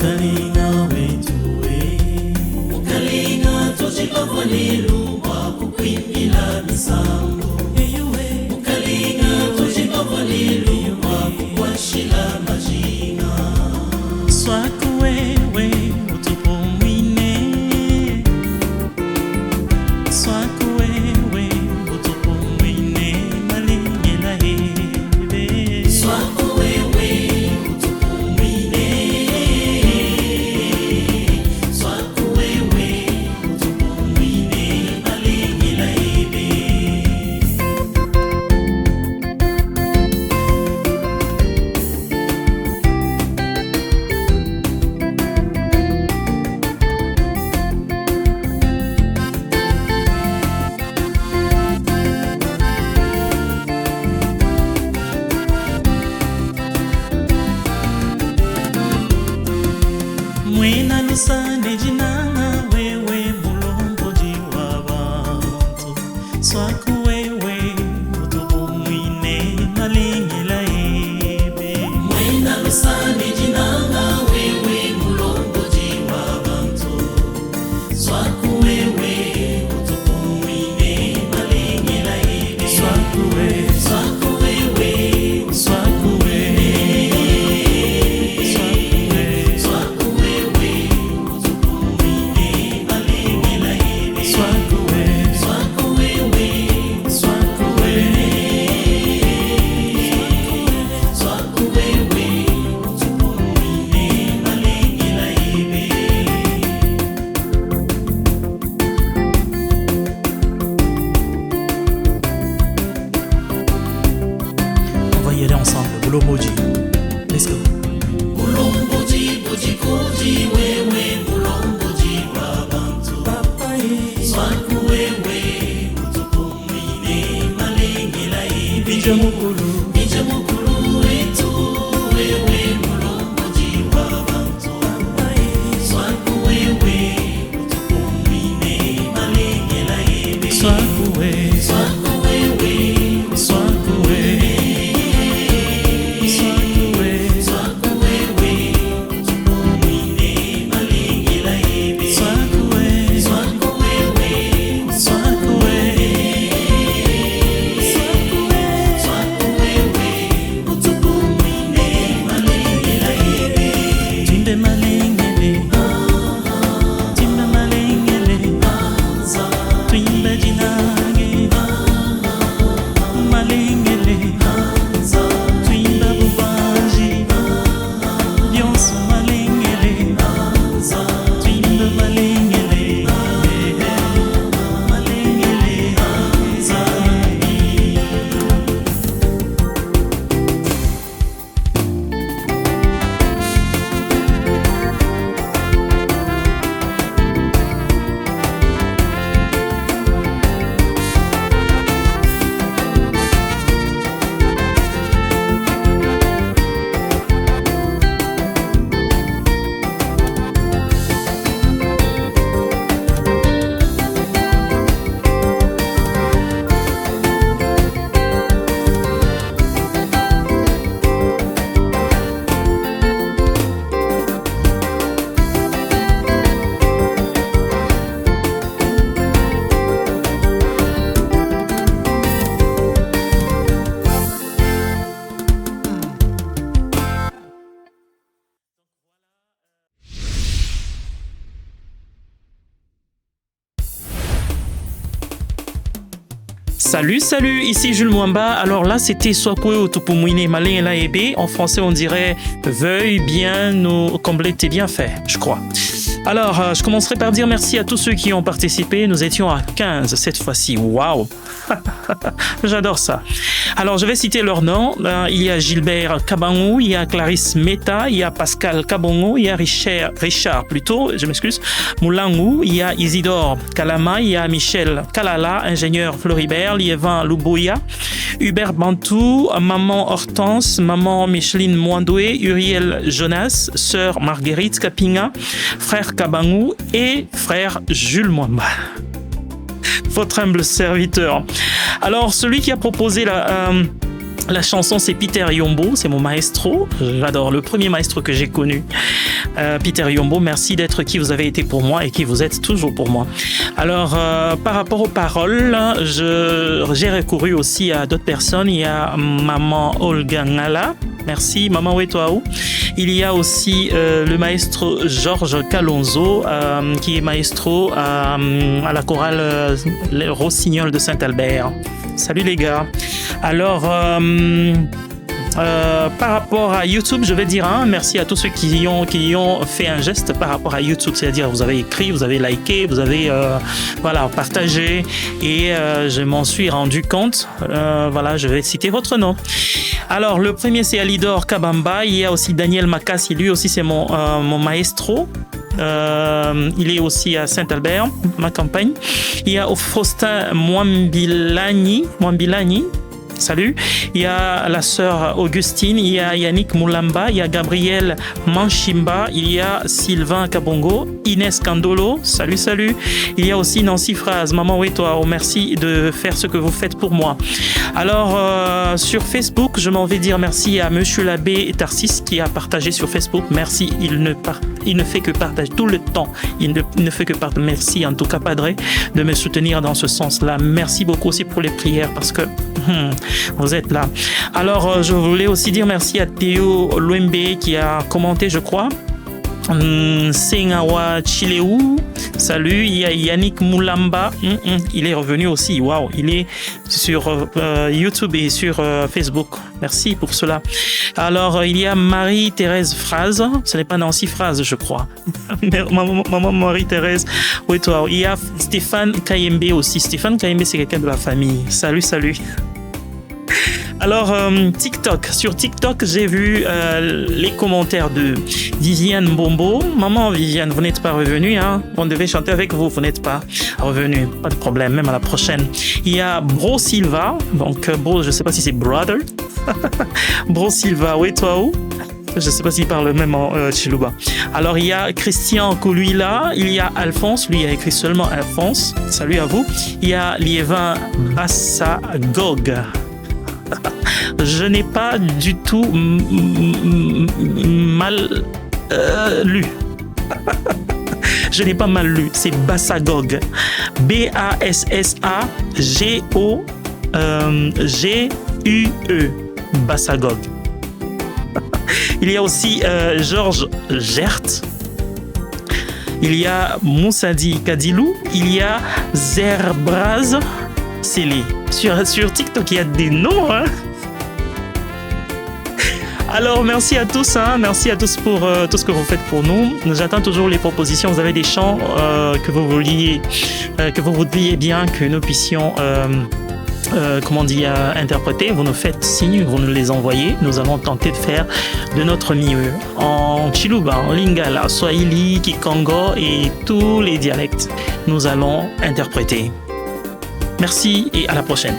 mukalinga wetuwe mukalinga tujibavwanilumwa kukwimila misambo mukalinga tujibavwanilumwa kukwashila majinga swaku wewe utupumwine swaku wewe utupumwine malingela hebe swaku wewe utupumwine swaku wewe utupumwine malingela hebe mwena lusane jinanga wewe mulongoji wa bantu swaku wewe utupumwine malingela ebe mwena lusane jinanga wewe mulongoji wa bantu swaku wewe utupumwine malingela ebe swaku wewe swaku wewe swaku wewe swaku wewe utupumwine malingela ebe swaku wewe swaku wewe swaku wewe swaku wewe utupumwine malingela ebe On va y aller ensemble, Bulomboji. Let's go. Bulomboji, boji, koji, wewe, Bulomboji, wabantu. Swaku wewe, utupumwine, malingela ibi. Bija mukulu wetu, wewe, Bulomboji, wabantu. Swaku wewe, utupumwine, malingela ibi. Swaku wewe, swaku wewe, swaku wewe. Swaku wewe, utupumwine malingela ebe. Swaku wewe, swaku wewe, swaku wewe. Swaku wewe, utupumwine malingela ebe. Timbe malingele, timbe malingele, timbe jinage, malingele. Twimba bubanji, byonso malingele. Twimba malingele, malingele zabi. Salut, ici Jules Mwamba. Alors là, c'était Swakwe Utupumwine Malingela Ebe. En français, on dirait veuille bien nous combler tes bienfaits, je crois. Alors, je commencerai par dire merci à tous ceux qui ont participé. Nous étions à 15 cette fois-ci. Waouh! J'adore ça. Alors, je vais citer leurs noms. Il y a Gilbert Kabangou, il y a Clarisse Meta, il y a Pascal Kabongo, il y a Richard plutôt, je m'excuse, Moulangou, il y a Isidore Kalama, il y a Michel Kalala, ingénieur Floribert, Liévin Luboya, Hubert Bantou, Maman Hortense, Maman Micheline Mwandoué, Uriel Jonas, Sœur Marguerite Kapinga, Frère Kabangou et Frère Jules Mwamba. Votre humble serviteur. Alors, celui qui a proposé La chanson, c'est Peter Yombo, c'est mon maestro. J'adore, le premier maestro que j'ai connu. Peter Yombo, merci d'être qui vous avez été pour moi et qui vous êtes toujours pour moi. Alors, par rapport aux paroles, j'ai recouru aussi à d'autres personnes. Il y a Maman Olga Ngala. Merci, Maman Wetoaou. Il y a aussi le maestro Georges Calonzo, qui est maestro à la chorale Rossignol de Saint-Albert. Salut les gars. Alors, par rapport à YouTube, je vais dire merci à tous ceux qui ont fait un geste par rapport à YouTube, c'est-à-dire vous avez écrit, vous avez liké, vous avez partagé et je m'en suis rendu compte. Voilà, je vais citer votre nom. Alors, le premier c'est Alidor Kabamba, il y a aussi Daniel Makassi, lui aussi c'est mon maestro. Il est aussi à Saint-Albert, ma campagne. Il y a Faustin Mwambilani. Salut. Il y a la sœur Augustine, il y a Yannick Moulamba, il y a Gabriel Manchimba, il y a Sylvain Kabongo, Inès Kandolo, salut. Il y a aussi Nancy Phrase, Maman Wetoaou, merci de faire ce que vous faites pour moi. Alors, sur Facebook, je m'en vais dire merci à Monsieur l'abbé Tarsis qui a partagé sur Facebook. Merci, il ne fait que partager tout le temps. Il ne fait que partager. Merci en tout cas, Padre, de me soutenir dans ce sens-là. Merci beaucoup aussi pour les prières parce que vous êtes là. Alors, je voulais aussi dire merci à Théo Luembe qui a commenté, je crois. Sengawa Chileu, salut. Il y a Yannick Moulamba, il est revenu aussi. Waouh, il est sur YouTube et sur Facebook. Merci pour cela. Alors, il y a Marie-Thérèse Phrase, ce n'est pas Nancy Phrase, je crois. Maman Marie-Thérèse, oui, toi. Il y a Stéphane Kayembe aussi. Stéphane Kayembe, c'est quelqu'un de la famille. Salut. Alors, TikTok. Sur TikTok, j'ai vu les commentaires de Viviane Bombo. Maman Viviane, vous n'êtes pas revenue, hein? On devait chanter avec vous, vous n'êtes pas revenue. Pas de problème, même à la prochaine. Il y a Bro Silva. Donc, Bro, je ne sais pas si c'est brother. Bro Silva, oui, toi où? Je ne sais pas s'il parle même en Chiluba. Alors, il y a Christian Koulouila, il y a Alphonse, lui il a écrit seulement Alphonse. Salut à vous. Il y a Liévin Bassagog. Je n'ai pas du tout mal lu. Je n'ai pas mal lu. C'est Bassagog. B-A-S-S-A-G-O-G-U-E. Bassagog. Il y a aussi Georges Gert. Il y a Moussadi Kadilou. Il y a Zerbraz Célé. Sur TikTok, il y a des noms, hein. Alors, merci à tous, merci à tous pour tout ce que vous faites pour nous. J'attends toujours les propositions. Vous avez des chants que vous voudriez bien que nous puissions interpréter. Vous nous faites signe, vous nous les envoyez. Nous allons tenter de faire de notre mieux en Chiluba, en Lingala, Swahili, Kikongo et tous les dialectes. Nous allons interpréter. Merci et à la prochaine.